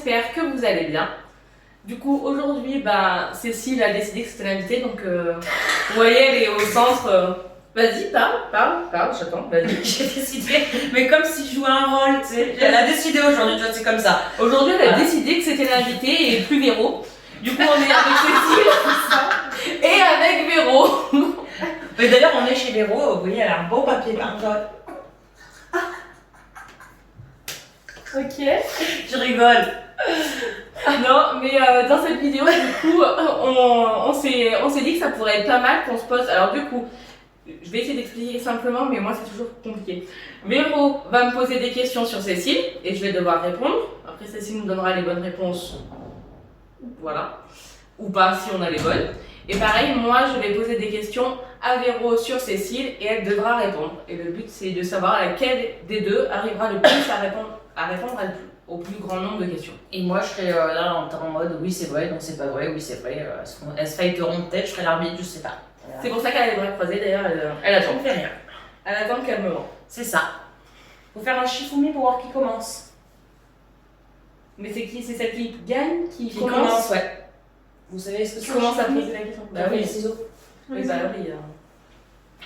espère que vous allez bien. Du coup, aujourd'hui, Cécile a décidé que c'était l'invitée, donc vous voyez, elle est au centre. Vas-y, parle, j'attends, vas-y. J'ai décidé, mais comme si je jouais un rôle, tu sais. Elle a décidé aujourd'hui, tu vois, c'est comme ça. Aujourd'hui, elle a décidé que c'était l'invitée et plus Véro. Du coup, on est avec Cécile et avec Véro. Mais d'ailleurs, on est chez Véro, vous voyez, elle a un beau papier peint. Ok. Je rigole. Non, mais dans cette vidéo, du coup, on s'est dit que ça pourrait être pas mal qu'on se pose. Alors, du coup, je vais essayer d'expliquer simplement, mais moi, c'est toujours compliqué. Véro va me poser des questions sur Cécile et je vais devoir répondre. Après, Cécile nous donnera les bonnes réponses. Voilà. Ou pas, si on a les bonnes. Et pareil, moi, je vais poser des questions à Véro sur Cécile et elle devra répondre. Et le but, c'est de savoir laquelle des deux arrivera le plus à répondre au plus grand nombre de questions. Et moi, je serais là en mode oui, c'est vrai, non, c'est pas vrai, oui, c'est vrai. Elles se fighteront peut-être, je serai l'arbitre, je sais pas. C'est pour ça qu'elle a les bras croisés, d'ailleurs, elle attend. On fait rien. Elle attend calmement. C'est ça. Faut faire un Shifumi pour voir qui commence. Mais c'est qui? C'est celle qui gagne qui commence, ouais. Vous savez ce que Qui c'est commence à poser la question? Bah oui, les ciseaux. Oui, bah oui.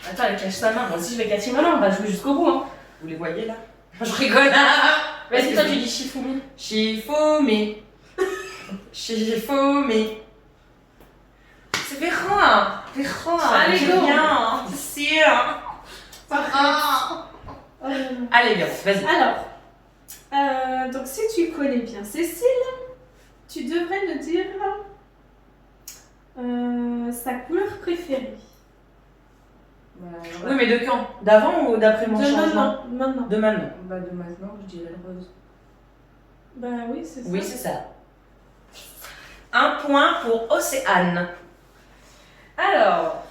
Attends, elle cache sa main. Moi aussi, je vais cacher ma main. On va jouer jusqu'au bout. Hein. Vous les voyez là? Je rigole. Vas-y, toi, tu dis Shifumi. Shifumi. Shifumi. C'est Véran. Allez, go. Bien, c'est sûr. Allez, bien, vas-y. Alors, donc si tu connais bien Cécile, tu devrais nous dire sa couleur préférée. Oui, mais de quand? D'avant ou d'après mon De changement? maintenant. De maintenant. Bah, de maintenant, je dirais le rose. Bah oui, c'est ça. Oui, c'est ça. Un point pour Océane. Alors,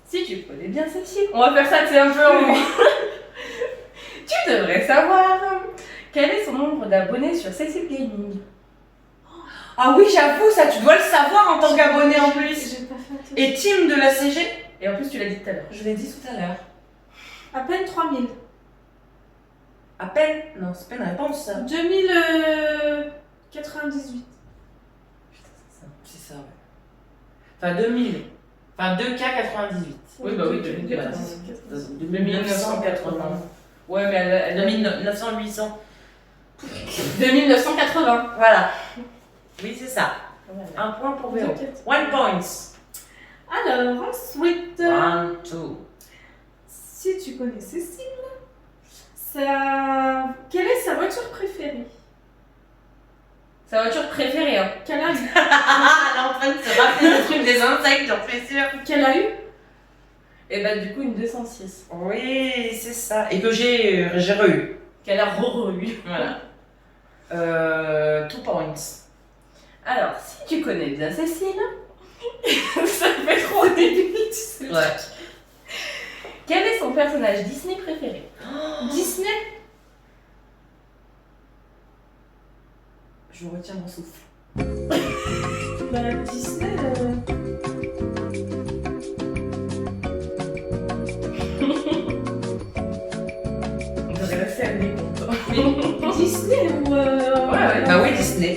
si tu connais bien Cécile, on va faire ça, c'est un peu en Tu devrais savoir quel est son nombre d'abonnés sur Cécile Gaming. Ah oui, j'avoue, ça, tu dois le savoir en tant qu'abonné en plus. J'ai pas fait attention. Et team de la CG? Et en plus, tu l'as dit tout à l'heure. Je l'ai dit tout à l'heure. À peine 3000. À peine? Non, c'est pas une réponse, ça. 2098. C'est ça, ouais. Enfin, 2000. Enfin, 2K98. Oui, bah oui, 2980. 2980. Ouais, mais elle 2900, 800. 2980. Voilà. Oui, c'est ça. Voilà. Un point pour Véro. T'inquiète. 1 point. Alors, ensuite, 1, 2. si tu connais Cécile, quelle est sa voiture préférée? Sa voiture préférée, hein. Qu'elle a eu? Elle est en train de se rappeler le truc des insectes, j'en suis sûre. Qu'elle a eu? Et bah, du coup, une 206. Oui, c'est ça. Et que j'ai re-eu. Qu'elle a re-eu. Voilà. 2 points. Alors, si tu connais bien Cécile, ça fait trop au début, tu sais. Ouais. Quel est son personnage Disney préféré? Disney? Je retiens mon souffle. Bah, Disney. On devrait rester à mes comptes. Disney ou. Ouais. Bah oui, Disney.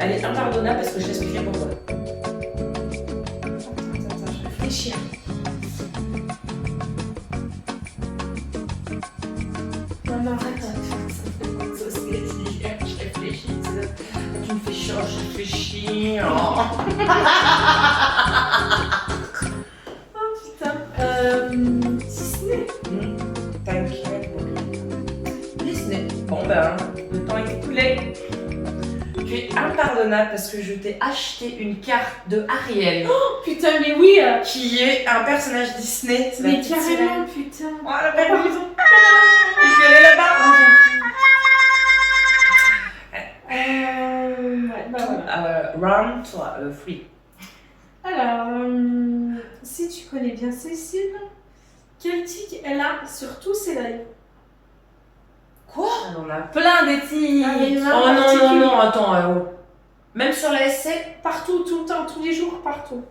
Elle est impardonnable parce que je t'expliquerai pourquoi. Attends, je réfléchis. Non, arrête. Je réfléchis. Tu me fais chier, je réfléchis. Oh. Oh putain. Disney. T'inquiète. Disney. Bon ben, le temps est écoulé. Tu es impardonnable parce que je t'ai acheté une carte de Ariel. Oh putain, mais oui. Qui est un personnage Disney. C'est la Mais petite carrément, sirène. putain. Oh, la belle maison. Et puis elle est là-bas. Ouais, bah voilà. Round 3. Alors, si tu connais bien Cécile, quel tic elle a sur tous ses lives? Quoi? On a plein d'éthiques. Ah, mais il y en a un Oh non, particulier. non, non, attends. Même sur la SC? Partout, tout le temps, tous les jours, partout.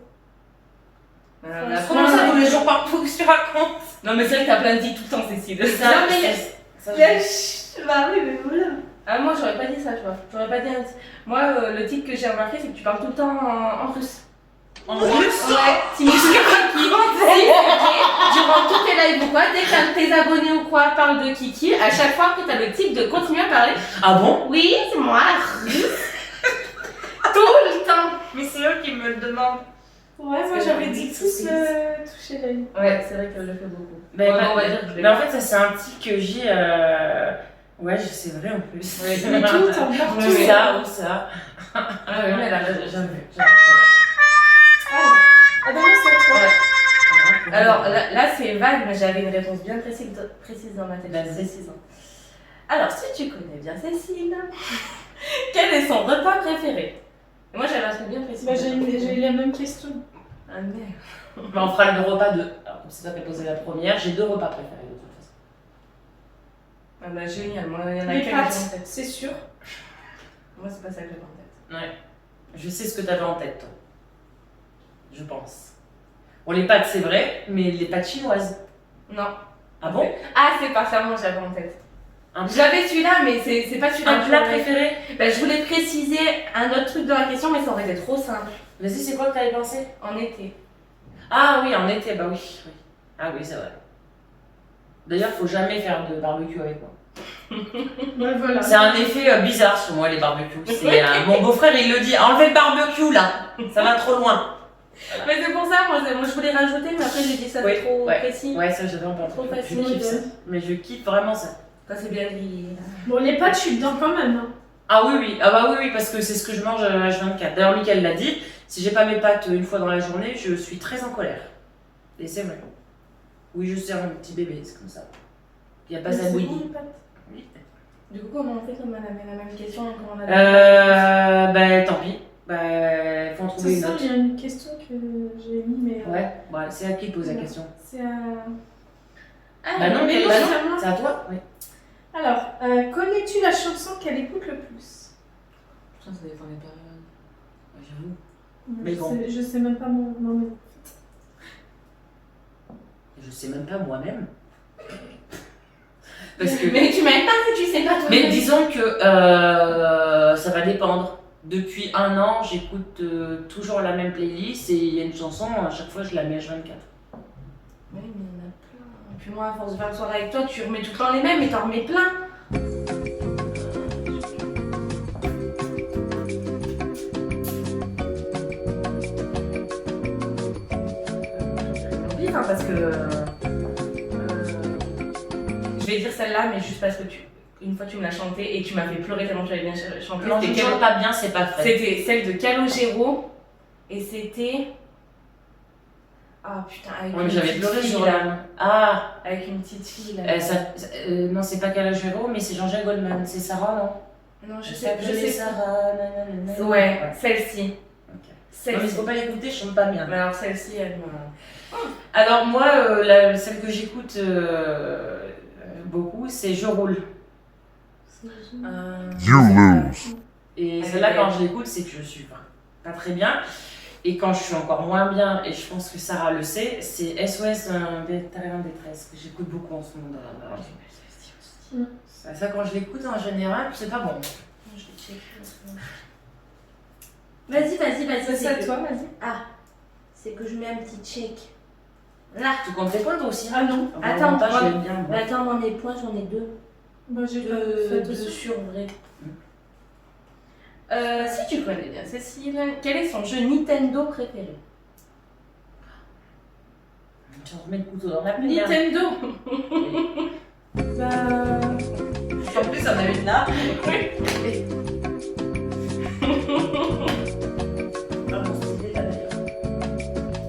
Comment ça, tous les jours partout? Qu'est-ce que tu racontes? Non, mais c'est vrai que t'as plein de tics tout le temps, Cécile. Ça, Non, mais- ça, Là, Bah oui, mais voilà. Ah, moi, j'aurais pas dit ça, tu vois. J'aurais pas dit. Moi, le titre que j'ai remarqué, c'est que tu parles tout le temps en russe. En russe? Ouais, Timothy Kiki. Si, ok. Durant tous tes lives ou quoi, dès que tes abonnés ou quoi parlent de Kiki, à chaque fois que t'as le titre de continuer à parler. Ah bon? Oui, c'est moi. Tout le temps. Mais c'est eux qui me le demandent. Ouais, moi que j'avais j'avais dit dit tous toucher l'œil. Ouais, c'est vrai que je le fais beaucoup. Mais, Ouais, on va dire que je l'ai mais en fait, ça c'est un tic que j'ai. Ouais, c'est vrai en plus. Ouais. Mais tout, en partout. Où ça, où ça. Ah ouais, mais elle a raison. J'avoue. Ah bah non, c'est à toi. Ouais. Alors là c'est vague, mais j'avais une réponse bien précise dans ma tête. Vas-y. C'est 6 ans. Alors, si tu connais bien Cécile, quel est son repas préféré? Et moi j'avais un truc bien précis. Bah j'ai eu la même question. Ah merde. Mais on fera le repas de. Alors, comme c'est toi qui as posé la première, j'ai 2 repas préférés de toute façon. Ah bah génial, moi il y en a Les qu'un que j'ai en pâtes, tête. c'est sûr. Moi c'est pas ça que j'avais en tête. Ouais. Je sais ce que t'avais en tête, toi. Je pense. Bon, les pâtes, c'est vrai, mais les pâtes chinoises. Non. Ah bon? Ah, c'est pas ça, moi j'avais en tête. Un, J'avais celui-là, mais c'est pas celui-là un que plat j'aurais- préféré? Bah, je voulais préciser un autre truc dans la question, mais ça aurait été trop simple. Vas-y, c'est quoi que t'avais pensé? En été. Ah oui, en été, bah oui. Oui. Ah oui, c'est vrai. D'ailleurs, faut jamais faire de barbecue avec moi. Ouais, voilà. C'est un effet bizarre sur moi, les barbecues. C'est, mon beau-frère, il le dit, enlevez le barbecue là, ça va trop loin. Mais c'est pour ça, moi je voulais rajouter, mais après j'ai dit ça Oui, c'est trop ouais. précis. Ouais, ça j'adore le Trop barbecue. Je facile, kiffe ça. Mais je kiffe vraiment ça. Ça c'est bien grillé. Bon, les pâtes, je suis dedans quand même. Hein. Ah oui, oui, ah bah oui, oui, parce que c'est ce que je mange H24. D'ailleurs, Mickaël l'a dit, si j'ai pas mes pâtes une fois dans la journée, je suis très en colère. Et c'est vrai. Oui, je sers un petit bébé, c'est comme ça. Il n'y a pas Mais à c'est bouillir. bon, les pâtes. Oui. Du coup, comment on fait comme on avait la même question et comment on avait. Bah tant pis. Bah, faut en De toute trouver une façon, autre. il y a une question que j'ai mis, mais. Ouais, bah, c'est à qui pose la question? C'est à. Ah, Bah non, mais quelle- non, bah c'est non, à moi. c'est à toi. Oui. Alors, connais-tu la chanson qu'elle écoute le plus? Putain, ça dépend des périodes. J'avoue. je, Mais bon. je sais même pas mon nom. Je sais même pas moi-même. Parce que. Mais tu m'aimes pas si tu sais pas toi. Mais disons que ça va dépendre. Depuis un an, j'écoute toujours la même playlist et il y a une chanson, à chaque fois je la mets H24. Oui, mais il y en a plein. Et puis moi, à force de faire le soir avec toi, tu remets tout le temps les mêmes et t'en remets plein. Oublie, hein, parce que. Je vais dire celle-là, mais juste parce que une fois tu me l'as chantée et tu m'as fait pleurer tellement tu l'avais bien chantée. Quand je C'était chante pas bien, c'est pas vrai. C'était celle de Calogero et c'était. Ah putain, avec Ouais, une mais j'avais petite pleuré fille, sur là. la. Ah Avec une petite fille là. Non, c'est pas Calogero, mais c'est Jean-Jacques Goldman. C'est Sarah, non? Non, je sais Sarah. pas. Ouais, celle-ci. Ok. Non, mais Celle-ci. faut pas l'écouter, je chante pas bien. Mais alors celle-ci, elle m'a. Alors, moi, celle que j'écoute beaucoup, c'est Je roule. You lose. Et Elle celle-là, est quand belle. je l'écoute, c'est que je suis pas très bien. Et quand je suis encore moins bien, et je pense que Sarah le sait, c'est SOS vétérinaire en détresse, que j'écoute beaucoup en ce moment dans la radio. Ça, quand je l'écoute en général, c'est pas bon. Je l'ai checké. Vas-y. C'est à toi, vas-y. Ah, c'est que je mets un petit check. Là. Tu comptes tes points toi aussi? Ah non. Enfin, Attends, en montage, moi- je l'aime bien. moi. Attends, moi mes points, j'en ai deux. Moi, j'ai pas fait Deux dessus. sur vrai. Si tu connais bien Cécile, quel est son jeu Nintendo préféré? Tu remets le couteau dans la plaie. Nintendo. Bah. En plus, on avait une là. Ah, bon, c'est là, d'ailleurs.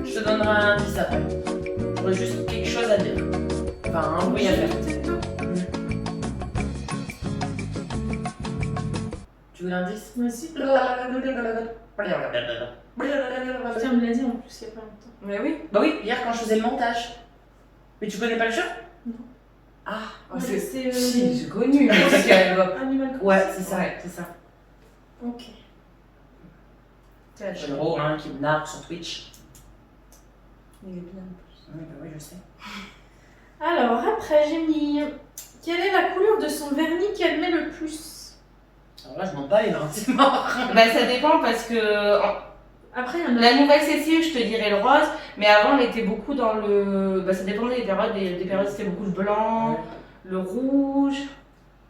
Je te donnerai un indice après. J'aurais juste quelque chose à dire. Enfin, un bruit à faire. Tu veux l'indice? Vas-y. Bah Tiens, on me l'a dit en plus il y a pas longtemps. Mais oui. oui, hier quand je faisais le montage. Mais tu connais pas le jeu? Non. Ah, Ouais, c'est Si, j'ai connu, mais c'est qu'elle doit. Animal Crossing. ouais, c'est ça, Ouais. c'est ça. Ok. C'est la Généraux, hein, qui me nargue sur Twitch. Il est bien en plus. Oui, bah oui, je sais. Alors, après, j'ai mis... Quelle est la couleur de son vernis qu'elle met le plus? Alors là, je m'en bats les mains, c'est mort. Bah ça dépend parce que Après, il y en a... la nouvelle Cécile, je te dirais le rose, mais avant on était beaucoup dans le... Bah ça dépendait des périodes, des périodes c'était beaucoup le blanc, Ouais. le rouge.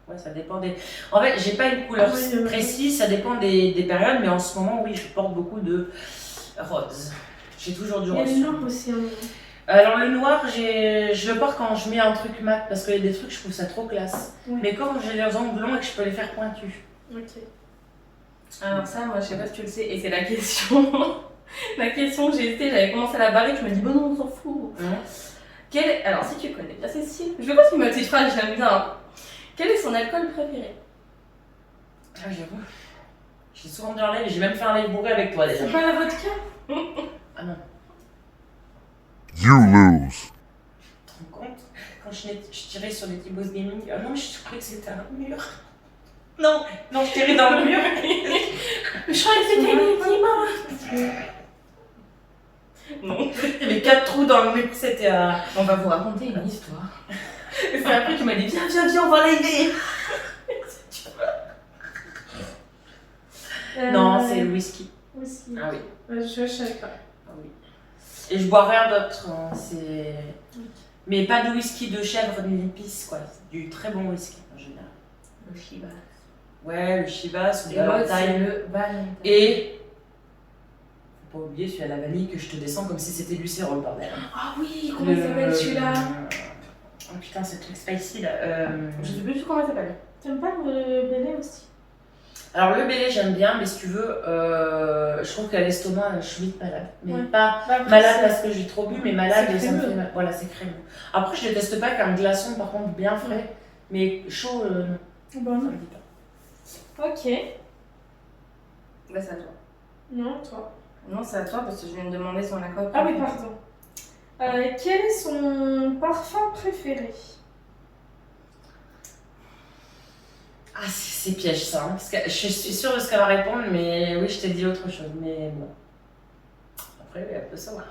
Ouais, ça dépend des... En fait, j'ai pas une couleur Oui, précise, ça dépend des périodes, mais en ce moment, oui, je porte beaucoup de rose. J'ai toujours du Il y a rose. les noirs aussi. Hein. Alors le noir, je le porte quand je mets un truc mat, parce qu'il y a des trucs, je trouve ça trop classe. Ouais. Mais quand j'ai les ongles longs et que je peux les faire pointus. Ok. Alors ça, moi je sais pas si tu le sais, et c'est la question. La question que j'ai été, j'avais commencé à la barrer, je me dis bon non, on s'en fout. Alors si tu connais bien Cécile, je vais continuer ma petite phrase, j'aime bien. Hein. Quel est son alcool préféré? Ah, j'avoue. J'ai souvent dit en live, j'ai même fait un live bourré avec toi déjà. C'est pas la vodka? Ah non. You lose. Tu te rends compte? Quand je tirais sur les T-Boss Gaming, ah non, je croyais que c'était un mur. Non, non, je tirais dans le mur. Je croyais que c'était une dimanche. Non. Il y avait 4 trous dans le mur, c'était à... On va vous raconter une histoire. Et c'est après que tu m'as dit viens, on va live. Non, c'est le whisky. Whisky. Ah oui. Je savais pas. Ah oui. Et je bois rien d'autre, hein, c'est... Mais pas de whisky de chèvre ni d'épices, quoi. C'est du très bon whisky, en général. Le Chivas. Ouais, le Chivas ou Et le l'autre, c'est Valentine. le Valentine. Et... Faut pas oublier celui à la vanille que je te descends comme si c'était du sirop, bordel. Ah oui, comment il s'appelle celui-là? Oh putain, ce truc spicy, là. Je sais plus du tout comment il s'appelle. T'aimes pas le Bélé aussi? Alors le Bélé j'aime bien, mais si tu veux, je trouve qu'à l'estomac je suis vite malade. Mais Ouais. pas Bah, après, malade c'est- parce que j'ai trop bu, mais malade c'est et ça me crémeux. fait mal. Voilà, c'est crémeux. Après je déteste pas qu'un glaçon par contre bien frais, mais chaud, non, Bon, ça non. me dit pas. Ok. Bah c'est à toi. Non, toi. Non, c'est à toi parce que je viens de demander son accord. Ah oui, pardon. Quel est son parfum préféré? Ah c'est piège ça, hein, parce que je suis sûre de ce qu'elle va répondre, mais oui je t'ai dit autre chose, mais bon. Après elle peut savoir.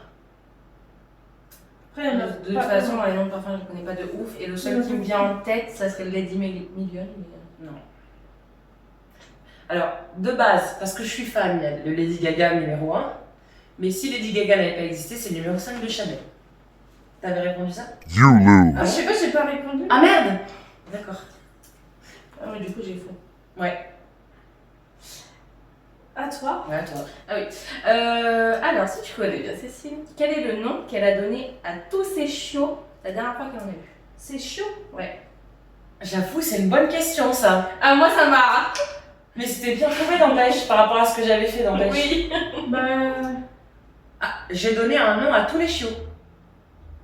Après, il y en a De toute pas- façon, les noms de parfums, je connais pas de ouf. Et le seul qui me vient en tête, ça serait le Lady Million. Non. Alors, de base, parce que je suis fan, il y a le Lady Gaga numéro 1, mais si Lady Gaga n'avait pas existé, c'est le numéro 5 de Chanel. T'avais répondu ça? You lose. Ah, je sais pas, j'ai pas répondu. Ah merde! D'accord. Ah, mais du coup, j'ai faux. Ouais. À toi. Ouais, toi. Ah oui. Alors, si tu connais bien Cécile, quel est le nom qu'elle a donné à tous ses chiots la dernière fois qu'elle en a eu? C'est chaud. Ouais. J'avoue, c'est une bonne question ça. Ah, moi, ça m'a. Mais c'était bien trouvé d'Empêche par rapport à ce que j'avais fait d'Empêche. Oui. Bah. Ah, j'ai donné un nom à tous les chiots.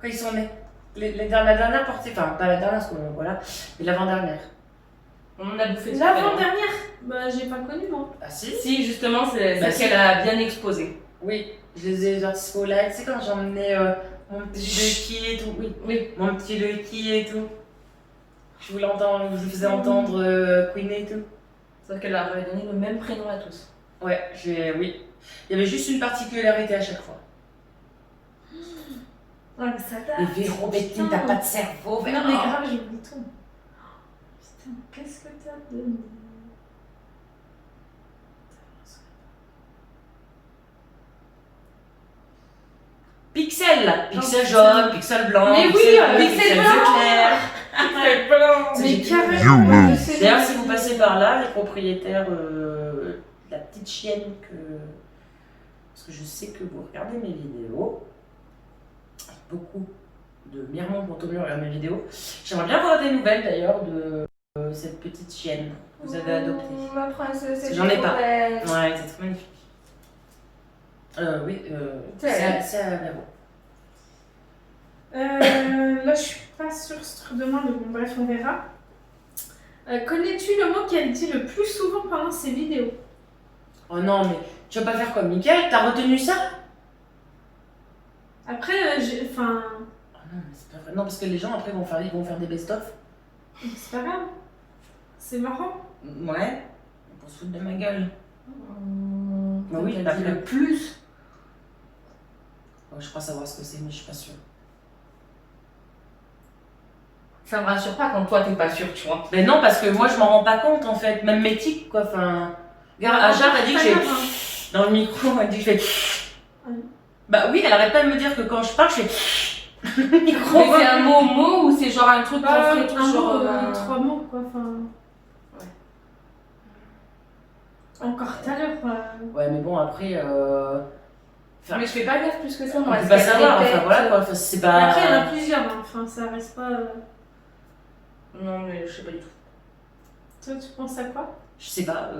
Quand ils sont nés. La dernière portée, enfin pas la dernière, parce que voilà, mais l'avant-dernière. On en a bouffé tout L'avant-dernière. Bah, j'ai pas connu moi. Ah si? Si, justement, c'est Bah, celle si. qu'elle a bien exposée. Oui, je les ai sortis au live. Tu sais quand j'emmenais mon petit Lucky et tout. Oui, Oui. mon petit Lucky et tout. Je vous l'entends, je vous faisais entendre Queen et tout. Sauf qu'elle leur avait donné le même prénom à tous. Ouais, oui. Il y avait juste une particularité à chaque fois. Ah, mais ça date. Et Véro, Bettine, Putain. t'as pas de cerveau, Véro. Non, mais grave, j'oublie tout. Putain, qu'est-ce que t'as donné? Pixel, là. Pixel Pixel. jaune, pixel blanc, Mais pixel oui, bleu, pixel pixel blanc. clair. C'est blanc. C'est Mais génial. carrément, You moi, je lose. sais D'ailleurs, pas. si vous passez par là, les propriétaires de la petite chienne que. Parce que je sais que vous regardez mes vidéos. Beaucoup de Myrmont Pontomur regardent mes vidéos. J'aimerais bien avoir des nouvelles d'ailleurs de cette petite chienne que vous avez adoptée. Ma princesse, Parce que j'en ai pas. belle. Ouais, c'est très magnifique. Oui, c'est à Véro. Là, je suis pas sûre ce truc de moi, mais bon, bref, on verra. Connais-tu le mot qu'elle dit le plus souvent pendant ses vidéos? Oh non, mais tu vas pas faire comme Mickaël, t'as retenu ça? Après, enfin, Oh non, mais c'est pas vrai. Non, parce que les gens après ils vont faire des best-of. c'est pas grave. C'est marrant. Ouais. Pour se foutre de ma gueule. Bah oui, elle t'as dit fait. le plus. Oh, je crois savoir ce que c'est, mais je suis pas sûre. Ça me rassure pas quand toi t'es pas sûr, tu vois. Mais non, parce que moi je m'en rends pas compte en fait, même mes tics quoi. Enfin, regarde, Ajar a dit que j'ai dans le micro, elle dit que je fais. Bah oui, elle arrête pas de me dire que quand je parle, je fais. Micro. Mais c'est un mot ou c'est genre un truc qu'on ferait toujours. Trois mots quoi. Enfin. Ouais. Encore tout à l'heure. Ouais, mais bon après. Enfin, Mais je fais pas gaffe plus que ça, on moi. peut pas savoir, enfin voilà quoi. Enfin, c'est pas. Après, il y en a plusieurs. Hein. Enfin, ça reste pas. Non, mais je sais pas du tout. Toi, tu penses à quoi? Je sais pas.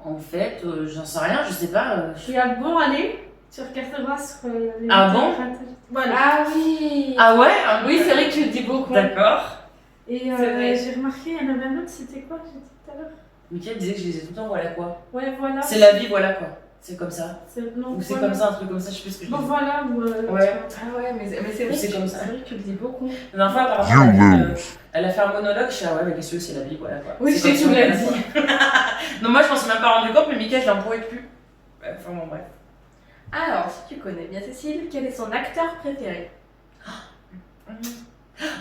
En fait, j'en sais rien, je sais pas. Tu as bon aller, tu regarderas sur les. Ah bon? Voilà. Ah oui. Ah ouais? Oui, c'est vrai que tu le dis beaucoup. D'accord. Et C'est vrai. j'ai remarqué, il y en avait un autre, c'était quoi? J'ai dit tout à l'heure. Mickaël disait que je disais tout le temps voilà quoi. Ouais, voilà. C'est la vie, voilà quoi. C'est comme ça. Non, Ou c'est voilà. comme ça, un truc comme ça, je sais plus ce que je Bon, dis. voilà. Ou, Ouais. Ah ouais, mais c'est vrai, C'est comme ça. C'est vrai que tu le dis beaucoup. La dernière fois, You apparemment, lose. elle a fait un monologue, je suis ah ouais, mais qu'est-ce que c'est la vie, voilà quoi. Oui, C'est je sais, comme tu ça, me l'as voilà, dit. quoi. Donc moi, je m'en suis même pas rendu compte, mais Mickaël, je l'en pourrais plus. Enfin bon, bref. Alors, si tu connais bien Cécile, quel est son acteur préféré?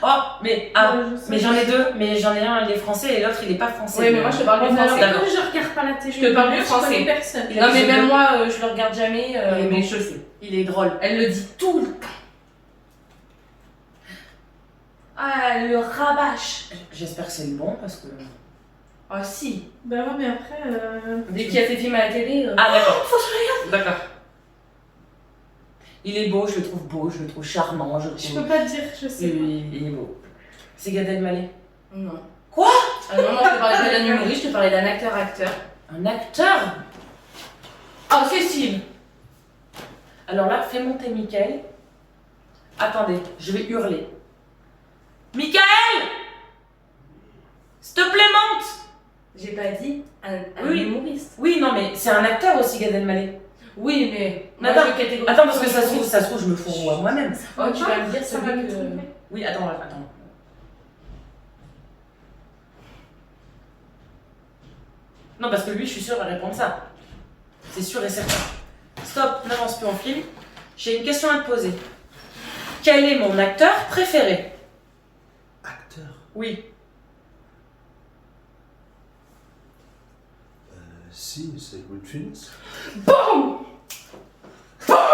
Oh, mais, ah, je sais. mais j'en ai deux, mais j'en ai un, il est français et l'autre, il est pas français. Oui, mais moi je te parle Bon, du mais alors, français. comme je regarde pas la télé, Je te parle du je français. connais personne. Il a Non, les mais yeux même bleus. moi, je le regarde jamais, Il est mais bon. je sais. Il est drôle. Elle le dit tout le temps. Ah, elle le rabâche. J'espère que c'est le bon parce que. Ah si. Bah ouais, mais après. Dès qu'il y a ses films à la télé. Ah d'accord. Faut se regarder. D'accord. Il est beau, je le trouve beau, je le trouve charmant, je le Je trouve. peux pas te dire, je sais pas. Il est beau. C'est Gad Elmaleh. Non. Quoi? Ah non, moi je te parlais pas d'un humoriste, je te parlais d'un acteur. Un acteur? Oh, Cécile. Alors là, fais monter Mickaël. Attendez, je vais hurler. Mickaël! S'il te plaît, monte! J'ai pas dit un Oui. humoriste. Oui, non, mais c'est un acteur aussi, Gad Elmaleh. Oui, mais. Attends, moi, je catégorise Attends, parce que pas ça se trouve, je me fourre moi-même. Oh, tu vas me dire ça va celui me que. tromper. Oui, attends. Non, parce que lui, je suis sûre, va répondre ça. C'est sûr et certain. Stop, n'avance plus en film. J'ai une question à te poser. Quel est mon acteur préféré? Acteur. Oui. Si, c'est Will Fiennes. BOUM!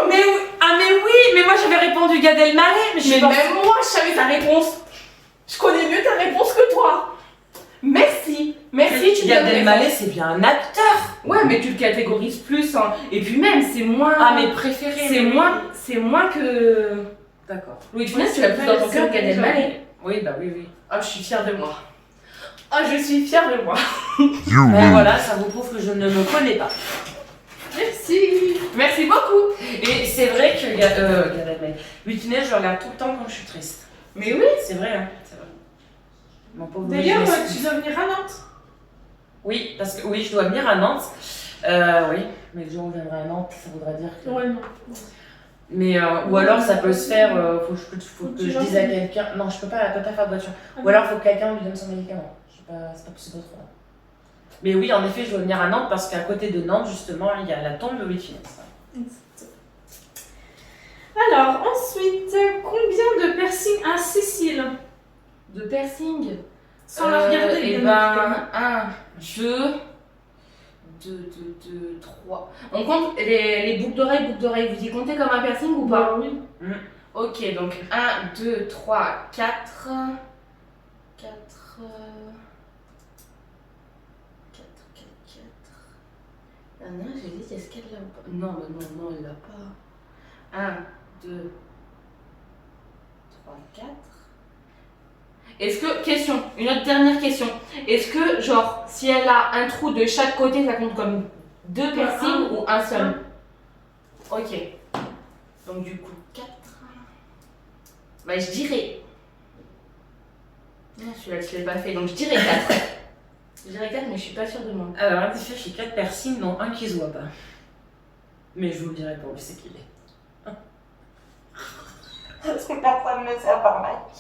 Mais oui, mais moi j'avais répondu Gad Elmaleh, mais je Mais suis pas... même moi, je savais ta réponse. Je connais mieux ta réponse que toi. Merci. Merci, tu Gad donnes Elmaleh, raison. c'est bien un acteur. Ouais, mais tu le catégorises plus. Hein. Et puis même, c'est moins. Ah, mes préférés. C'est moins que. D'accord. Louis de Funès, tu l'as plus dans ton cœur que Gad Elmaleh. Oui, bah oui. Ah, je suis fière de moi. Ah, je suis fière de moi. You Mais lose. voilà, ça vous prouve que je ne me connais pas. Merci. Merci beaucoup. Et c'est vrai que Gad Elmaleh, Louis de Funès, je le regarde tout le temps quand je suis triste. Mais oui. C'est vrai, hein. C'est vrai. Mon pauvre Louis D'ailleurs, de Funès. tu dois venir à Nantes. Oui, parce que oui, je dois venir à Nantes. Oui, mais le jour où je viendrai à Nantes, ça voudra dire que. Ouais, non. Mais ou alors ça peut se faire. Faut que Tu je vas dise à venir. quelqu'un. Non, je peux pas faire de voiture. Ah, Ou alors faut que quelqu'un lui donne son médicament. Je sais pas, c'est pas possible autrement. Mais oui, en effet, je dois venir à Nantes parce qu'à côté de Nantes, justement, il y a la tombe de Louis de Funès. Alors, ensuite, combien de piercings a Cécile? De piercing. Sans la regarder, Et bien ben, 1, 2, 3. On compte les boucles d'oreilles, Vous y comptez comme un piercing ou pas? Oui. Ok, donc 1, 2, 3, 4. 4. 4. J'ai dit, est-ce qu'elle l'a ou pas? Non, elle l'a pas. 1, 2, 3, 4. Est-ce que, une autre dernière question. Est-ce que, genre, si elle a un trou de chaque côté, ça compte comme 2 piercings ou un seul? Ok. Donc, du coup, 4. Bah, je dirais. Non, celui-là, je l'ai pas fait, donc je dirais 4. Je dirais 4, mais je suis pas sûre de moi. Alors, en effet, j'ai 4 piercings, dont un qui se voit pas. Mais je vous le dirai pour lui, c'est qu'il est. Parce que personne ne sait à part Mike.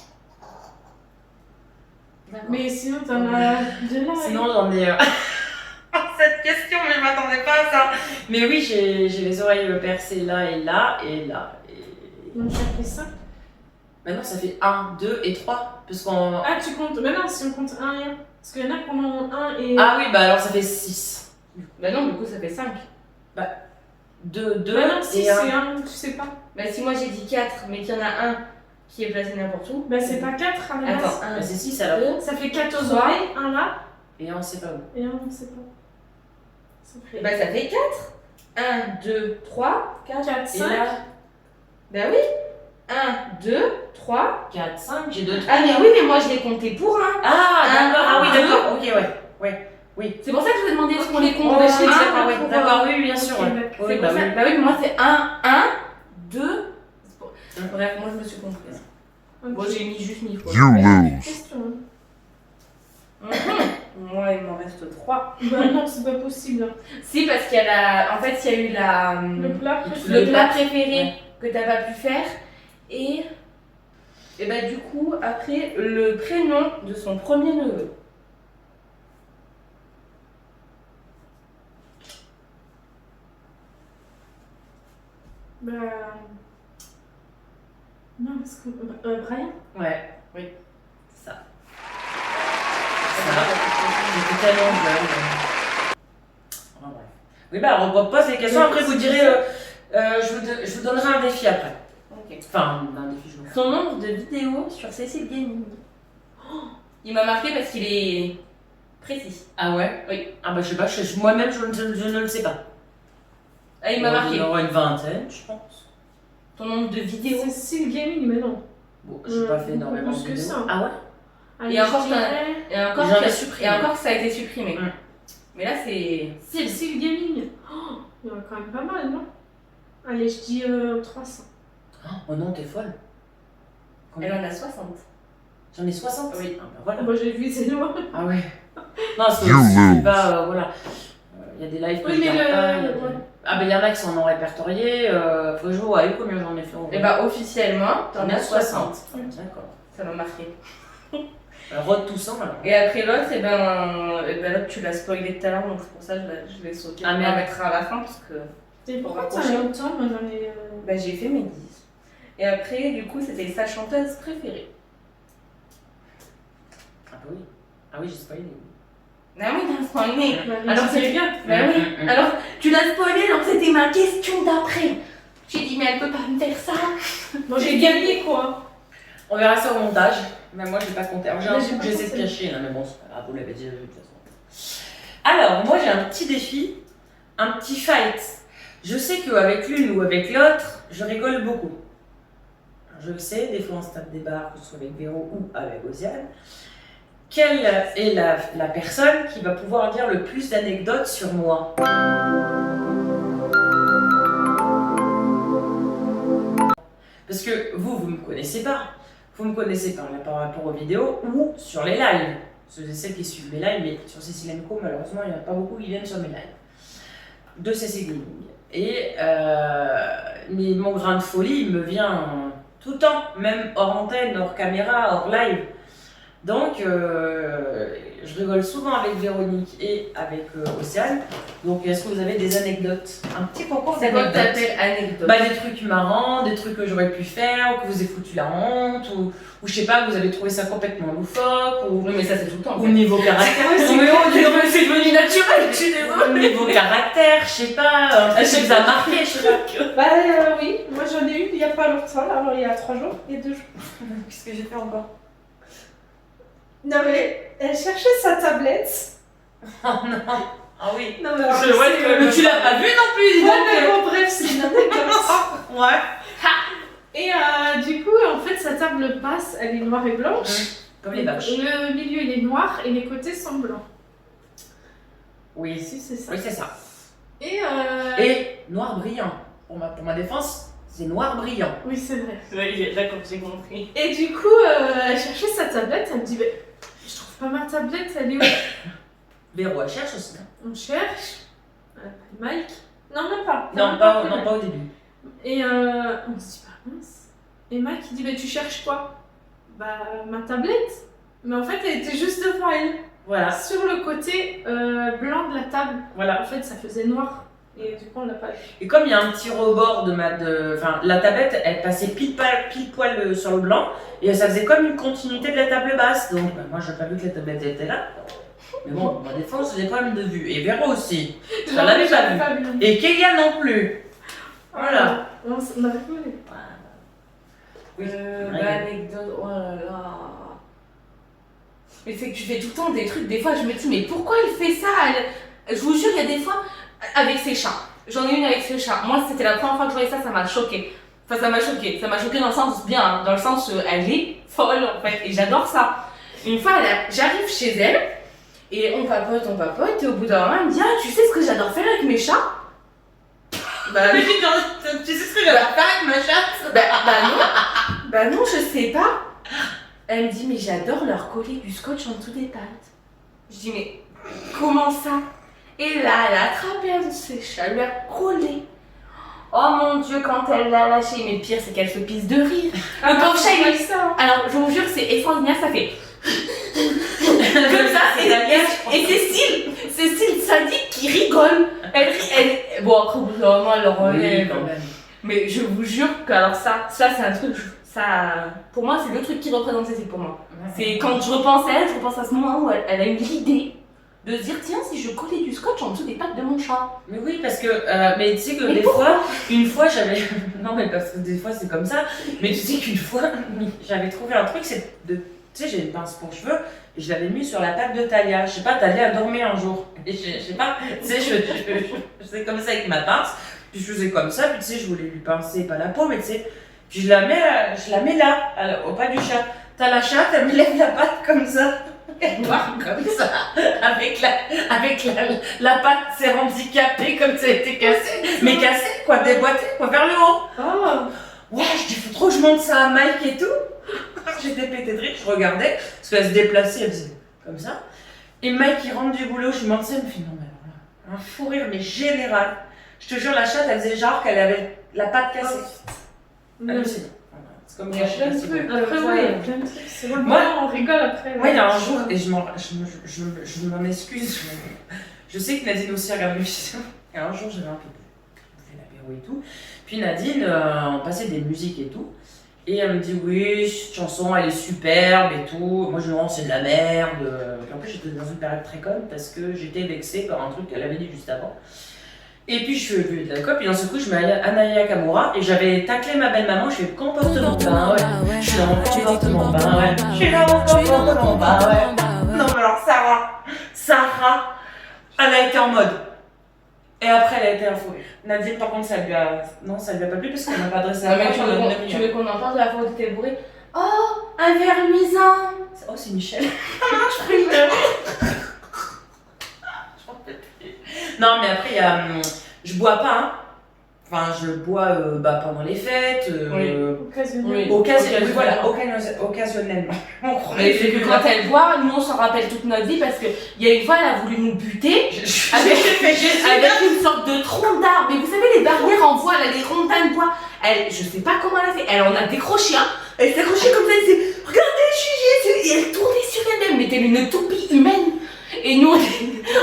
Mais sinon, t'en as deux là. Sinon, j'en ai. Cette question, mais je m'attendais pas à ça. Mais oui, j'ai les oreilles percées là et là et là. Donc ça fait 5. Maintenant, ça fait 1, 2 et 3. Parce qu'on... Ah, tu comptes. Mais non, si on compte 1 et 1. Parce qu'il y en a qui en ont 1 et. Ah oui, bah alors ça fait 6. Bah non, du coup, ça fait 5. 2, 2 Bah non, 6 et et 1. 1, tu sais pas. Bah si moi j'ai dit 4, mais qu'il y en a un qui est placé n'importe où. Bah c'est pas 4 à la base. Attends, Bah 1, c'est 6 alors. Ça fait 4 aux Trois. oreilles, 1 là, Et on sait pas où. et 1 on sait pas. Ça fait bah ça fait 4. 1, 2, 3, 4. 4, Et 5. là, bah oui. 1, 2, 3. 4, 5, j'ai 2, 3. Ah mais oui, mais moi je l'ai compté pour 1. Ah, d'accord. Ah oui, deux. d'accord. Ok, ouais. C'est pour ça que je vous ai demandé est-ce qu'on les compte. Bon, Bah, bah, je l'ai dit, un, d'accord, un ouais. pour, D'accord, oui, bien sûr. ok, ouais. d'accord. Oui, C'est bah pour ça. oui. Bah oui, mais moi c'est 1, 2. Bref, moi je me suis comprise. Ok. Bon, j'ai juste mis quoi. You lose. Question. Moi, il m'en reste 3. Bah non, c'est pas possible. Si, parce qu'il y a la. En fait, il y a eu la. Le plat préféré. Le plat préféré que t'as pas pu faire. Et bah, du coup, après, le prénom de son premier neveu. Bah. Non, parce que. Brian. Ouais, Oui. c'est ça. J'étais tellement jeune. Enfin, bref. Oui, bah on repose les questions. Après, vous direz. Je vous donnerai un défi après. Ok. Enfin, un défi, je vous Son nombre de vidéos sur Cécile Gaming. Oh, il m'a marqué parce qu'il est précis. Ah ouais? Oui. Ah bah je sais pas, moi-même je ne le sais pas. Ah, il m'a marqué. Il y en aura une vingtaine, je pense. Ton nombre de vidéos. C'est Cécile Gaming, mais non. Bon, j'ai pas fait énormément plus de que vidéos. ça. Ah ouais? Allez, Et encore, je dirais Et encore, J'en ai que- supprimé. et encore que ça a été supprimé. Mm. Mais là, c'est. Cécile Gaming. Oh, il y en a quand même pas mal, non? Allez, je dis 300. Oh non, t'es folle. Elle en a 60. J'en ai 60? Oui. Ah bah voilà. Moi, j'ai vu, c'est loin. Ah ouais. Non, parce que You je suis lose. pas. Voilà. Il y a des lives que Oui, je mais regarde pas. il y a des- ouais. Ah bah il y en a qui sont non répertoriés. Faut que je vois combien j'en ai fait. en vrai. Et bah, officiellement, t'en as 60. D'accord. Ça m'a marqué. Road tout ça alors. Et après l'autre, et ben l'autre, tu l'as spoilé tout à l'heure, donc c'est pour ça que je l'ai sauté. Ah, On merde. la mettra à la fin parce que. Et pourquoi Pour t'as raccrocher. longtemps, moi, j'en ai. Bah, j'ai fait mes 10. Et après, du coup, c'était sa chanteuse préférée. Ah bah oui. Ah oui, j'ai spoilé. Ah oui, t'as spoilé. Bah, Alors, c'est c'est bien. Bah oui. Alors, tu l'as spoilé, donc c'était ma question d'après. J'ai dit, mais elle peut pas me faire ça. Moi, j'ai gagné, quoi. On verra ça au montage. Mais moi, je vais pas compter. Alors, j'ai un Mais truc j'ai que pas j'essaie de compté. cacher, là, mais bon, c'est pas grave, vous l'avez déjà vu de toute façon. Alors, moi, j'ai un petit défi, un petit fight. Je sais qu'avec l'une ou avec l'autre, je rigole beaucoup. Je le sais, des fois on se tape des barres, que ce soit avec Véro ou avec Osiane. Quelle est la personne qui va pouvoir dire le plus d'anecdotes sur moi? Parce que vous me connaissez pas. Vous me connaissez pas là, par rapport aux vidéos ou sur les lives. Ceux et celles qui suivent mes lives, mais sur Cécile Co, malheureusement, il n'y en a pas beaucoup qui viennent sur mes lives. De Cécile Gaming. Et mais mon grain de folie, il me vient tout le temps, même hors antenne, hors caméra, hors live. Donc, je rigole souvent avec Véronique et avec Océane. Donc, est-ce que vous avez des anecdotes? Un petit concours C'est quoi que d'anecdotes. t'appelles anecdote? Bah, des trucs marrants, des trucs que j'aurais pu faire, ou que vous avez foutu la honte, ou je sais pas, vous avez trouvé ça complètement loufoque, ou Oui, mais ça, c'est tout le temps. en au fait. niveau caractère. C'est devenu naturel, je suis Au niveau caractère, je sais pas, un truc qui vous a marqué, je sais pas. Bah oui, moi j'en ai une il y a pas longtemps, là, alors il y a 3 jours, il y a 2 jours. Qu'est-ce que j'ai fait encore? Non mais, elle cherchait sa tablette. Oh non. Ah oui. Non mais alors, Je vois c'est- que tu l'as pas vu non plus, dis Ouais, donc. mais bon, bref, c'est une anecdote. Ouais. Et du coup, en fait, sa table basse, elle est noire et blanche. Comme les vaches. Le milieu, il est noir et les côtés sont blancs. Oui. Si, c'est ça. Oui, c'est ça. Et noir brillant. Pour ma défense, c'est noir brillant. oui, c'est vrai. Oui, d'accord, j'ai compris. Et du coup, elle cherchait sa tablette, elle me dit, bah, je trouve pas ma tablette, elle est où? Véro, elle cherche aussi. On cherche. Elle a pas de mic. Non, même pas. Non, Même pas, de non, mic. pas au début. Et on se dit, bah mince. Et Mike, il dit, bah tu cherches quoi? Bah ma tablette. Mais en fait, elle était juste devant elle. Voilà. Sur le côté blanc de la table. Voilà. En fait, ça faisait noir. Et du coup, on l'a pas vu. Et comme il y a un petit rebord enfin, la tablette, elle passait pile poil sur le blanc, et ça faisait comme une continuité de la table basse. Donc, moi, j'ai pas vu que la tablette était là. Mais bon, ma défense, j'ai pas même de vue. Et Véro aussi. Je l'avais pas vu. Et Kélia non plus. Voilà. On a rigolé. Oui. L'anecdote, oh là là. Mais c'est que tu fais tout le temps des trucs, des fois je me dis, mais pourquoi elle fait ça? Je vous jure, il y a des fois, avec ses chats. J'en ai une avec ses chats. Moi, c'était la première fois que je voyais ça, ça m'a choquée. Enfin, ça m'a choquée. Ça m'a choquée dans le sens bien, hein, dans le sens elle est folle en fait, et j'adore ça. Une fois, j'arrive chez elle, et on papote, et au bout d'un moment, elle me dit, ah, tu sais ce que j'adore faire avec mes chats? Bah oui. Tu sais ce que j'adore faire avec ma chatte? Bah non, je sais pas. Elle me dit, mais j'adore leur coller du scotch en dessous des pattes. Je dis, mais comment ça? Et là, elle a attrapé un de ses chats, elle lui a collé. Oh mon Dieu, quand elle l'a lâché, mais le pire, c'est qu'elle se pisse de rire. Le pauvre chat, il ça. Alors, je vous jure, c'est extraordinaire, ça fait comme ça. Et Cécile sadique qui rigole. Bon, après, au bout d'un moment, elle le relève. Mais je vous jure que, alors ça c'est un truc, pour moi, c'est le truc qui représente Cécile pour moi. C'est quand je repense à elle, je repense à ce moment où elle a eu l'idée de se dire, tiens, si je collais du scotch en dessous des pattes de mon chat. Mais oui, parce que, mais tu sais que des fois, une fois j'avais, non mais parce que des fois c'est comme ça, mais tu sais qu'une fois, j'avais trouvé un truc, c'est de, tu sais, j'ai une pince pour cheveux, et je l'avais mis sur la table de Talia. Je sais pas, Talia a dormi un jour, et je sais pas, tu sais, je faisais comme ça avec ma pince, puis je faisais comme ça, puis tu sais, je voulais lui pincer, pas la peau, mais tu sais, puis je la mets là, au pas du chat. T'as la chatte, elle me lève la patte comme ça. Elle part comme ça, avec la patte s'est handicapée comme ça a été cassée. Mais cassée, quoi, déboîtée, quoi, vers le haut. Oh. Ouais, je dis, faut trop que je monte ça à Mike et tout. J'étais pété de rire, je regardais, parce qu'elle se déplaçait, elle faisait comme ça. Et Mike, il rentre du boulot, je lui montre ça, il me fait, non, mais alors là, un fou rire, mais général. Je te jure, la chatte, elle faisait genre qu'elle avait la patte cassée. Hallucinant. C'est comme Il y a plein de trucs. Après, ouais, ouais, il y a plein de trucs. C'est vrai, moi, on rigole après. Moi, il y a un jour, et je m'en excuse, je sais que Nadine aussi regarde mes vidéos. Et un jour, j'avais un peu bouffé l'apéro et tout. Puis Nadine, on passait des musiques et tout. Et elle me dit, oui, cette chanson, elle est superbe et tout. Moi, je dis, non, c'est de la merde. Puis en plus, j'étais dans une période très conne parce que j'étais vexée par un truc qu'elle avait dit juste avant. Et puis je suis venue de la COP, et d'un seul coup je mets Anaya Kamura et j'avais taclé ma belle-maman, je fais comportement bain, ouais. Je suis dans mon comportement bain, ouais. Je suis dans mon comportement bain, ouais. Non mais alors Sarah, elle a été en mode. Et après elle a été info. Nadine par contre ça lui a pas plu parce qu'elle m'a pas adressé à moi. Tu veux qu'on en parle de la fois où t'étais bourrée? Oh, un verre luisant. Oh c'est Michel. Je prie. Non, mais après, il y a. Je bois pas, hein. Enfin, je bois pendant les fêtes. Occasionnellement. Oui, voilà, occasionnellement. Mais c'est que quand elle boit, nous on s'en rappelle toute notre vie parce qu'il y a une fois, elle a voulu nous buter avec une sorte de tronc d'arbre. Mais vous savez, les barrières en bois, là, les rondins de bois. Je sais pas comment elle a fait. Elle en a décroché un. Elle s'est accrochée comme ça, elle disait regardez, je suis. Et elle tournait sur elle-même, mais telle une toupie humaine. Et nous,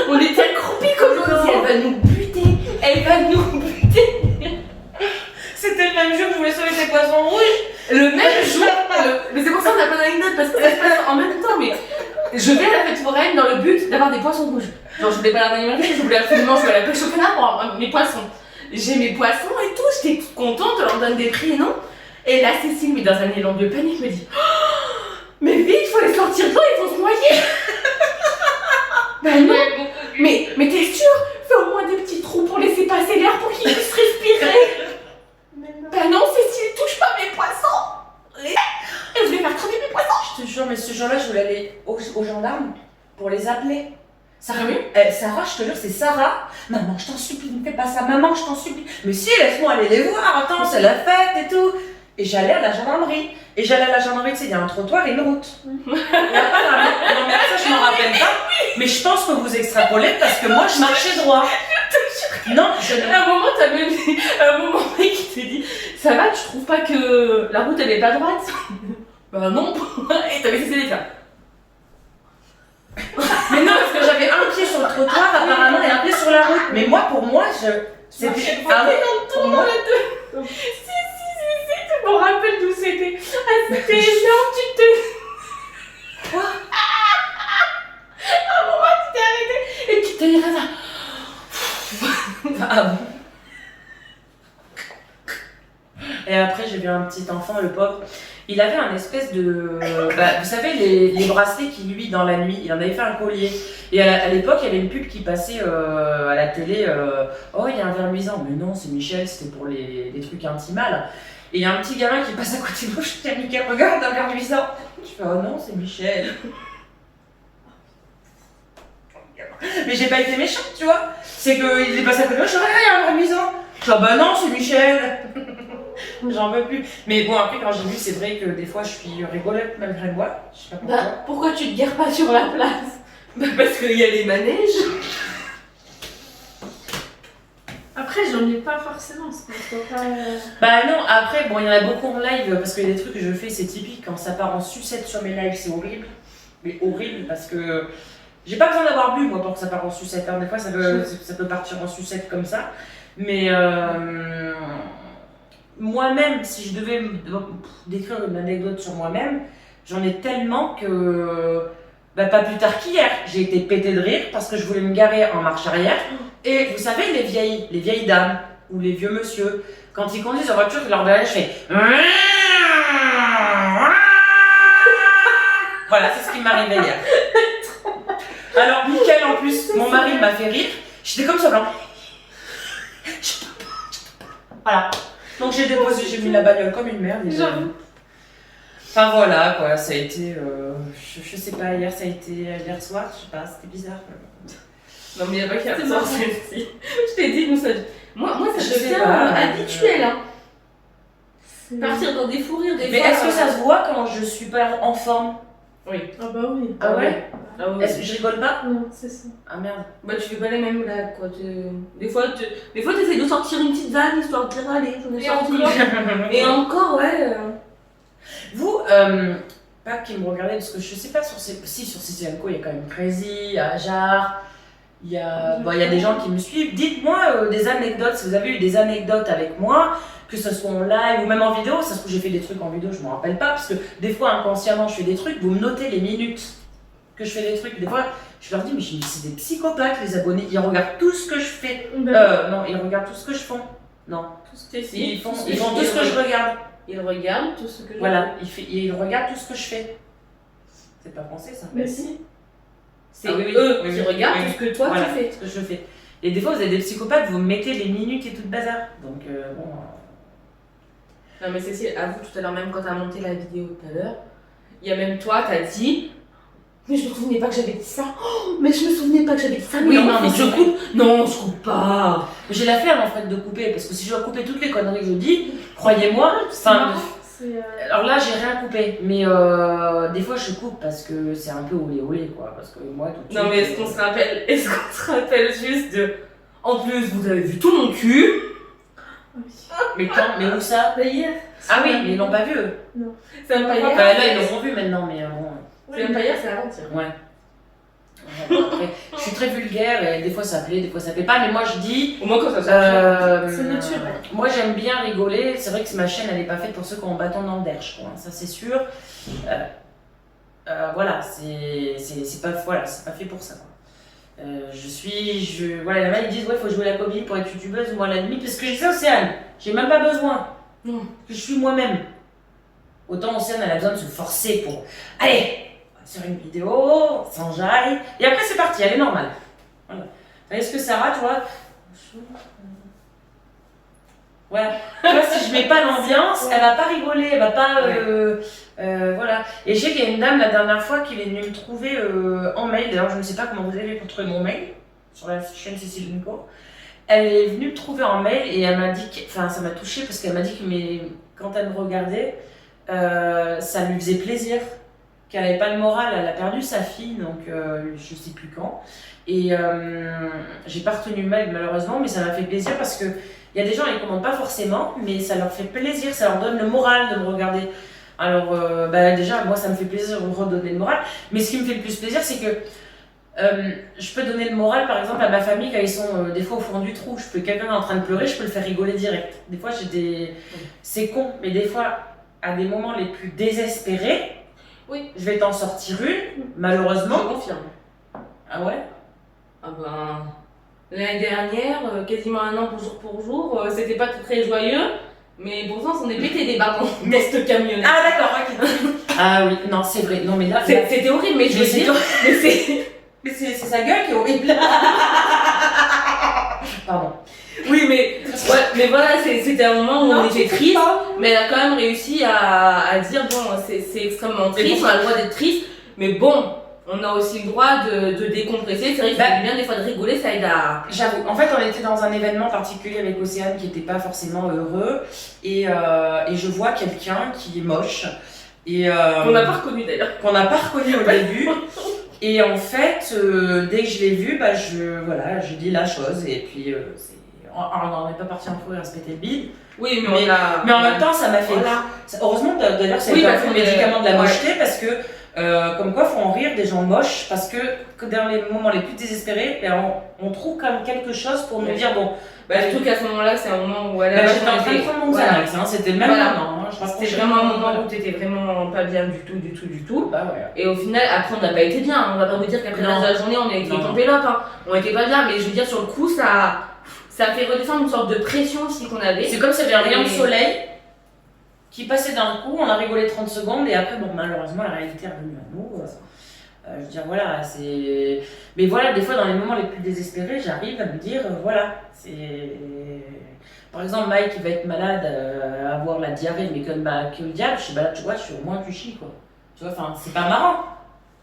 on était accroupis comme ça. Elle va nous buter. Elle va nous buter. C'était le même jour que je voulais sauver ces poissons rouges. Le même jour. Mais c'est pour ça qu'on a plein d'anecdotes parce que ça se passe en même temps. Mais je vais à la fête foraine dans le but d'avoir des poissons rouges. Genre, je voulais pas l'animatrice, je voulais absolument jouer à la pêche au canard pour avoir mes poissons. J'ai mes poissons et tout. J'étais toute contente, on leur donne des prix et non. Et là, Cécile, mais dans un élan de panique, me dit oh, mais vite, il faut les sortir de l'eau, ils vont se noyer. Ben non, mais t'es sûre? Fais au moins des petits trous pour laisser passer l'air pour qu'ils puissent respirer. Ben non, Cécile, touche pas mes poissons. Et je vais faire crever mes poissons. Je te jure, mais ce jour-là, je voulais aller aux gendarmes pour les appeler. Sarah, oui. Sarah, je te jure, c'est Sarah. Maman, je t'en supplie, ne fais pas ça. Maman, je t'en supplie. Mais si, laisse-moi aller les voir. Attends, c'est la fête et tout. Et j'allais à la gendarmerie. Et j'allais à la gendarmerie, tu sais, il y a un trottoir et une route. Il y a pas non, mais ça, je m'en rappelle pas. Mais je pense que vous extrapolez parce que moi, je marchais droit. Non, à un moment, t'as même dit, un moment, mec, qui te dit ça va, tu trouves pas que la route elle est pas droite? Bah non. Et t'avais cessé de faire. Mais non, parce que j'avais un pied sur le trottoir apparemment et un pied sur la route. Mais moi, pour moi, c'était. Ah oui, pour moi, Je me rappelle d'où c'était. Ah, c'était énorme, tu te. Quoi? À un moment, tu t'es arrêté et tu t'es dit ça. Ah bon? Et après, j'ai vu un petit enfant, le pauvre. Il avait un espèce de. Vous savez, les bracelets qui lui, dans la nuit, il en avait fait un collier. Et à l'époque, il y avait une pub qui passait à la télé. Oh, il y a un verre luisant. Mais non, c'est Michel, c'était pour les trucs intimales. Et il y a un petit gamin qui passe à côté de moi. Je dis, Michel, regarde, un verre luisant. Je fais, oh non, c'est Michel. Mais j'ai pas été méchante, tu vois. C'est qu'il est passé à côté de moi. Je dis, regarde, il y a un verre luisant. Je dis, oh bah non, c'est Michel. J'en veux plus. Mais bon, après, quand j'ai vu, c'est vrai que des fois, je suis rigolote malgré moi. Je sais pas pourquoi. Bah, pourquoi tu te gares pas sur la place? Bah, parce qu'il y a les manèges. Après, j'en ai pas forcément, c'est parce que pas. Bah non, après, bon, il y en a beaucoup en live parce qu'il y a des trucs que je fais, c'est typique. Quand ça part en sucette sur mes lives, c'est horrible. Mais horrible parce que j'ai pas besoin d'avoir bu, moi, pour que ça parte en sucette. Hein. Des fois, ça peut partir en sucette comme ça. Mais moi-même, si je devais décrire une anecdote sur moi-même, j'en ai tellement que. Bah, pas plus tard qu'hier, j'ai été pétée de rire parce que je voulais me garer en marche arrière. Et vous savez, les vieilles dames ou les vieux monsieur, quand ils conduisent en voiture, leur derrière, je fais. Voilà, c'est ce qui m'arrivait hier. Alors, Mickaël, en plus, mon mari m'a fait rire. J'étais comme ça, blanc. Voilà. Donc j'ai déposé, j'ai mis la bagnole comme une merde. J'avoue. Enfin voilà quoi, ça a été. Je sais pas, hier ça a été. Hier soir, je sais pas, c'était bizarre. Non, mais il n'y a pas qu'à C'est ça, marrant. celle-ci. Je t'ai dit, nous, ça. Moi, ça Je sais devient pas, habituel, hein. C'est- Partir dans des fous rires, des Mais fois. est-ce que ça se voit quand je suis pas en forme? Oui. Ah bah oui. Ah ouais? Ah oui. Est-ce que je rigole pas? Non, c'est ça. Ah merde. Bah, tu fais pas les mêmes blagues, quoi. Des fois, t'essaies de sortir une petite vanne histoire de dire, allez, j'en ai Et sorti. encore. Et encore, ouais. Vous, pas qui me regardez, parce que je sais pas sur CC Co, il y a quand même Crazy, Ajar, il y a des gens qui me suivent. Dites-moi des anecdotes, si vous avez eu des anecdotes avec moi, que ce soit en live ou même en vidéo. Ça se trouve, j'ai fait des trucs en vidéo, je m'en rappelle pas, parce que des fois, inconsciemment, je fais des trucs, vous me notez les minutes que je fais des trucs. Des fois, je leur dis, mais c'est des psychopathes, les abonnés, ils regardent tout ce que je fais. Non, ils regardent tout ce que je fais. Non, Tout ce que si. ils font tout ce que je regarde. Ils regardent tout ce que je Voilà, ils regardent tout ce que je fais. C'est pas français ça. Mais si. C'est Ah oui, oui, eux oui, qui oui, regardent oui, tout ce que toi voilà, tu fais. ce que je fais. Et des fois, vous avez des psychopathes, vous mettez les minutes et tout le bazar. Donc, bon. Non, mais Cécile, avoue, tout à l'heure, même quand t'as monté la vidéo tout à l'heure, il y a même toi, t'as dit. Mais je me souvenais pas que j'avais dit ça. Oh, mais je me souvenais pas que j'avais dit ça. Oui, non, mais je c'est coupe. Non, je coupe pas. J'ai la flemme en fait de couper, parce que si je dois couper toutes les conneries que je dis, croyez-moi, C'est enfin. marrant. C'est, Alors là, j'ai rien coupé, mais des fois je coupe parce que c'est un peu olé quoi. Parce que moi, tout de Non, mais suite, est-ce qu'on se rappelle juste de. En plus, vous avez vu tout mon cul. oui. Mais quand, mais où ça? Bah, hier. Ah oui, mais ils l'ont pas vu eux. C'est même pas hier. Bah, là, ils l'auront vu maintenant, mais bon. C'est même pas hier, c'est avant-hier. Ouais. Bon, après, je suis très vulgaire et des fois ça plaît, des fois ça plaît pas, mais moi je dis. Au moins, quand ça sort. C'est naturel. Moi j'aime bien rigoler, c'est vrai que ma chaîne elle est pas faite pour ceux qui ont un bâton dans le derche, quoi, ça c'est sûr. Voilà, c'est pas fait pour ça. Quoi. Voilà, il y en a ils disent ouais, faut jouer la comédie pour être youtubeuse, moi à la limite, parce que je dis Océane, j'ai même pas besoin, Non. que je suis moi-même. Autant Océane elle a besoin de se forcer pour. Allez! Sur une vidéo, sans jaille, et après c'est parti, elle est normale. Voilà. Est-ce que Sarah, tu vois, voilà. Tu vois, si je mets pas l'ambiance, elle va pas rigoler, elle va pas. Voilà. Et je sais qu'il y a une dame la dernière fois qui est venue me trouver en mail, d'ailleurs je ne sais pas comment vous avez trouvé mon mail, sur la chaîne Cécile Nico. Elle est venue me trouver en mail et elle m'a dit, enfin ça m'a touchée parce qu'elle m'a dit que quand elle me regardait, ça lui faisait plaisir. Qu'elle n'avait pas le moral, elle a perdu sa fille, donc je sais plus quand. Et j'ai pas retenu le mail malheureusement, mais ça m'a fait plaisir parce que il y a des gens qui ne commentent pas forcément, mais ça leur fait plaisir, ça leur donne le moral de me regarder. Alors déjà, moi ça me fait plaisir de me redonner le moral, mais ce qui me fait le plus plaisir, c'est que Je peux donner le moral, par exemple, à ma famille quand ils sont des fois au fond du trou. Quelqu'un est en train de pleurer, je peux le faire rigoler direct. Des fois, c'est con, mais des fois, à des moments les plus désespérés, Oui. je vais t'en sortir une, Je malheureusement. confirme. Ah ouais? Ah ben, l'année dernière, quasiment un an pour jour, c'était pas très joyeux, mais pourtant on est pété des barres dans cette camionnette. Ah d'accord, ok. Ah oui, non, c'est vrai. Non, mais là, C'était horrible, mais je veux c'est dire, mais c'est... mais c'est sa gueule qui est horrible. Pardon. Oui, mais voilà, c'était un moment où on était triste, mais elle a quand même réussi à dire, bon, c'est extrêmement triste, on a le droit d'être triste, mais bon, on a aussi le droit de décompresser. C'est vrai que ça fait bien des fois de rigoler, ça aide à... J'avoue, en fait, on était dans un événement particulier avec Océane qui n'était pas forcément heureux, et je vois quelqu'un qui est moche, et On n'a pas reconnu d'ailleurs. qu'on n'a pas reconnu au début. Et en fait, dès que je l'ai vu, bah, je dis la chose, et puis on n'en est pas parti en courir à se péter le bide. Oui, Mais en même temps, ça m'a fait. Voilà. Heureusement, d'ailleurs, c'est Oui, pas parce le qu'on médicament de la ouais. mocheté, parce que, comme quoi, faut en rire des gens moches, parce que dans les moments les plus désespérés, ben, on trouve quand même quelque chose pour nous Ouais. dire bon. Bah, surtout qu'à ce moment-là, c'est un moment où elle Bah, a j'étais en train de prendre mon Xanax, hein, c'était le même Voilà. moment. Hein, C'était vraiment un moment où t'étais vraiment pas bien du tout. Bah ouais. Et au final, après, on n'a pas été bien. On va pas vous dire qu'après le Non. reste de la journée, on a été Non. tombé là, hein. On était pas bien, mais je veux dire, sur le coup, ça a fait redescendre une sorte de pression aussi qu'on avait. C'est comme s'il y avait un rayon de Et- soleil qui passait d'un coup, on a rigolé 30 secondes, et après, bon, malheureusement, la réalité est revenue à nous. Je veux dire, voilà, c'est. Mais voilà, des fois, dans les moments les plus désespérés, j'arrive à me dire, voilà, c'est. Par exemple, Mike, qui va être malade, avoir la diarrhée, mais que le diable, je suis balade, tu vois, je suis au moins tu chies, quoi. Tu vois, enfin, c'est pas marrant.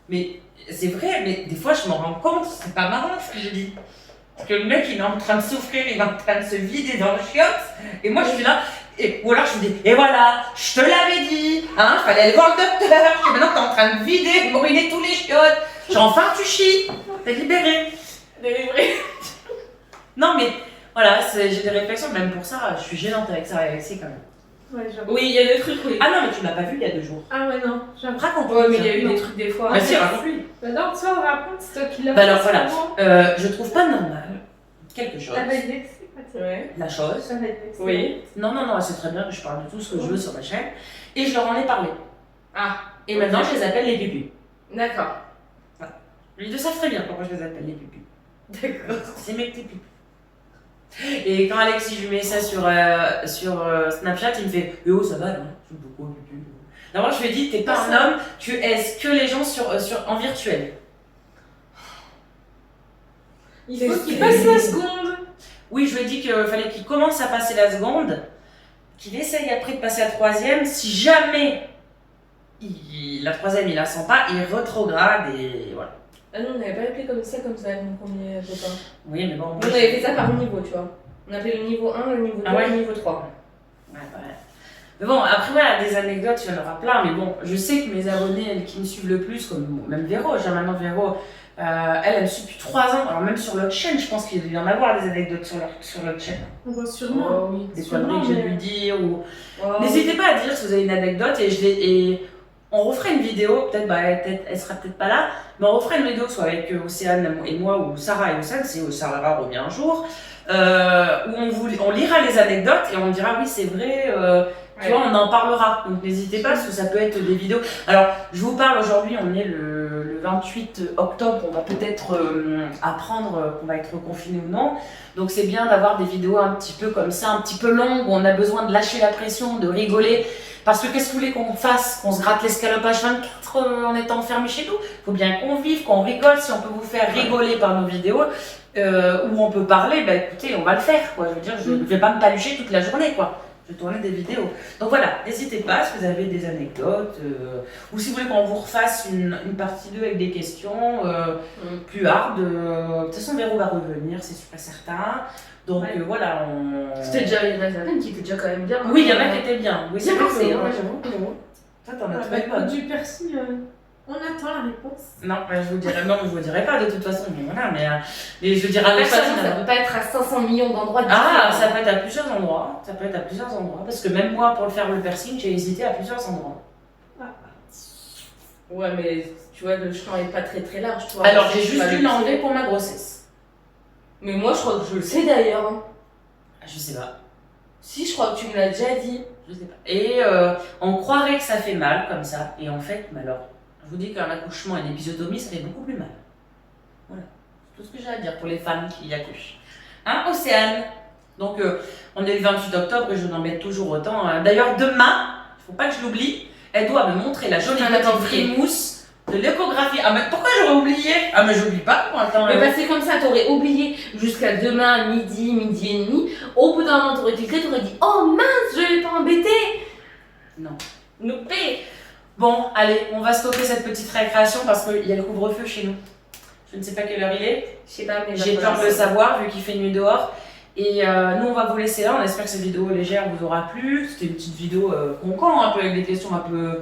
Mais c'est vrai, mais des fois, je m'en rends compte, c'est pas marrant ce que je dis. Parce que le mec, il est en train de souffrir, il est en train de se vider dans le chiotte, et moi, je suis là. Ou alors je me dis, et voilà, je te l'avais dit, hein, fallait aller voir le docteur, que maintenant t'es en train de vider, de brûler tous les chiottes. Genre, enfin tu chies, t'es libéré. Non mais, voilà, j'ai des réflexions, même pour ça, je suis gênante avec ça, avec c'est quand même. Ouais, j'avoue. Oui, il y a des trucs, oui. Ah non, mais tu m'as pas vu il y a 2 jours. Ah ouais, non, j'avoue. Raconte-moi. Ouais, mais il y a eu tiens. des trucs des fois. Bah si, raconte-lui. Bah non, toi, raconte, c'est toi qui l'as Bah fait, alors voilà, souvent. je trouve pas normal quelque chose, Ça va être vexé, Ouais. la chose. Ça va être vexé. Oui. Non, c'est très bien que je parle de tout ce que je veux sur ma chaîne, et je leur en ai parlé. Ah, Et maintenant, je les appelle les pupus. d'accord. Ils le savent très bien pourquoi je les appelle les pupus. D'accord. C'est mes petits pupus. Et quand Alexis, je lui mets ça sur Snapchat, il me fait « Oh, ça va, non ? Je me dis pourquoi, pupu ?» D'abord, je lui ai dit « T'es pas un homme, tu aises que les gens en virtuel. » Il faut qu'il passe la seconde. Oui, je lui ai dit qu'il fallait qu'il commence à passer la seconde, qu'il essaye après de passer la troisième. Si jamais la troisième, il la sent pas, il rétrograde et voilà. Ah non, on n'avait pas appelé comme ça avec mon premier copain. Oui, mais bon... On avait fait ça par niveau, tu vois. On appelait le niveau 1, le niveau 2, Ah ouais. le niveau 3. Ouais. Mais bon, après, voilà, des anecdotes, il y en aura plein. Mais bon, je sais que mes abonnés, elles qui me suivent le plus, comme même Véro, j'ai maintenant Véro, elle me suit depuis 3 ans. Alors, même sur l'autre chaîne, je pense qu'il doit y en avoir des anecdotes sur l'autre chaîne. On voit sûrement. Oh, oui. Des Sûrement, conneries que j'ai mais- dû dire. Ou... Oh. N'hésitez pas à dire si vous avez une anecdote et on referait une vidéo. Peut-être, elle sera peut-être pas là, mais on referait une vidéo soit avec Océane et moi, ou Sarah et Océane, si Sarah revient un jour, où on lira les anecdotes et on dira oui, c'est vrai. Tu vois, on en parlera, donc n'hésitez pas parce que ça peut être des vidéos. Alors, je vous parle aujourd'hui, on est le 28 octobre, on va peut-être apprendre qu'on va être confiné ou non. Donc c'est bien d'avoir des vidéos un petit peu comme ça, un petit peu longues, où on a besoin de lâcher la pression, de rigoler. Parce que qu'est-ce que vous voulez qu'on fasse? Qu'on se gratte l'escalope H24 en étant enfermé chez nous? Faut bien qu'on vive, qu'on rigole. Si on peut vous faire rigoler par nos vidéos, où on peut parler, bah écoutez, on va le faire, quoi. Je veux dire, je vais pas me palucher toute la journée, quoi. Je vais tourner des vidéos. Donc voilà, n'hésitez pas si vous avez des anecdotes, ou si vous voulez qu'on vous refasse une partie 2 avec des questions plus hard. De toute façon, Véro va revenir, c'est super certain. Donc voilà, C'était déjà, il y en a certaines qui étaient déjà quand même bien. Oui, il y en a qui étaient bien. Oui, Bien c'est passé, vrai, hein. j'avoue. Toi, t'en as Ah, trouvé bah, pas. du persil, on attend la réponse. Non, je vous dirai, non, je vous dirai pas de toute façon, mais voilà, mais je dirai à Ça personne. peut pas être à 500 millions d'endroits Ah, différents. ça peut être à plusieurs endroits. Ça peut être à plusieurs endroits. Parce que même moi, pour le faire le piercing, j'ai hésité à plusieurs endroits. Ouais, mais Tu vois, le champ est pas très très large. Tu vois. Alors, j'ai Je juste vais dû le l'enlever tirer. pour ma grossesse. Mais moi, je crois que je le sais d'ailleurs. Hein. Ah, je sais pas. Si, je crois que tu me l'as déjà dit. Je sais pas. Et on croirait que ça fait mal comme ça. Et en fait, mais alors, je vous dis qu'un accouchement et une épisiotomie, ça fait beaucoup plus mal. Voilà. C'est tout ce que j'ai à dire pour les femmes qui accouchent. Hein, Océane? Donc, on est le 28 octobre et je n'embête toujours autant. Hein. D'ailleurs, demain, il ne faut pas que je l'oublie, elle doit me montrer la jolie Ah, petite d'accord, frimousse de l'échographie. Ah, mais pourquoi j'aurais oublié? Ah, mais j'oublie pas, moi, attends. Mais bah, c'est comme ça, t'aurais oublié jusqu'à demain, midi et demi. Au bout d'un moment, t'aurais cliqué, t'aurais dit oh mince, je vais pas embêter. Non. Noupé. Bon, allez, on va stopper cette petite récréation parce qu'il y a le couvre-feu chez nous. Je ne sais pas quelle heure il est. Je sais pas, mais J'ai peur de le savoir vu qu'il fait nuit dehors. Et nous, on va vous laisser là. On espère que cette vidéo légère vous aura plu. C'était une petite vidéo con-con, un peu avec des questions un peu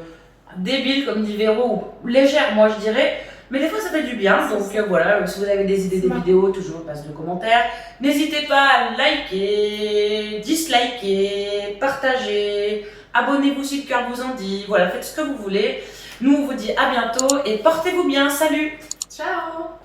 débiles, comme dit Véro, ou légères, moi je dirais. Mais des fois, ça fait du bien. Donc voilà, si vous avez des idées des vidéos, toujours passe de commentaires. N'hésitez pas à liker, disliker, partager. Abonnez-vous si le cœur vous en dit. Voilà, faites ce que vous voulez. Nous, on vous dit à bientôt et portez-vous bien. Salut! Ciao.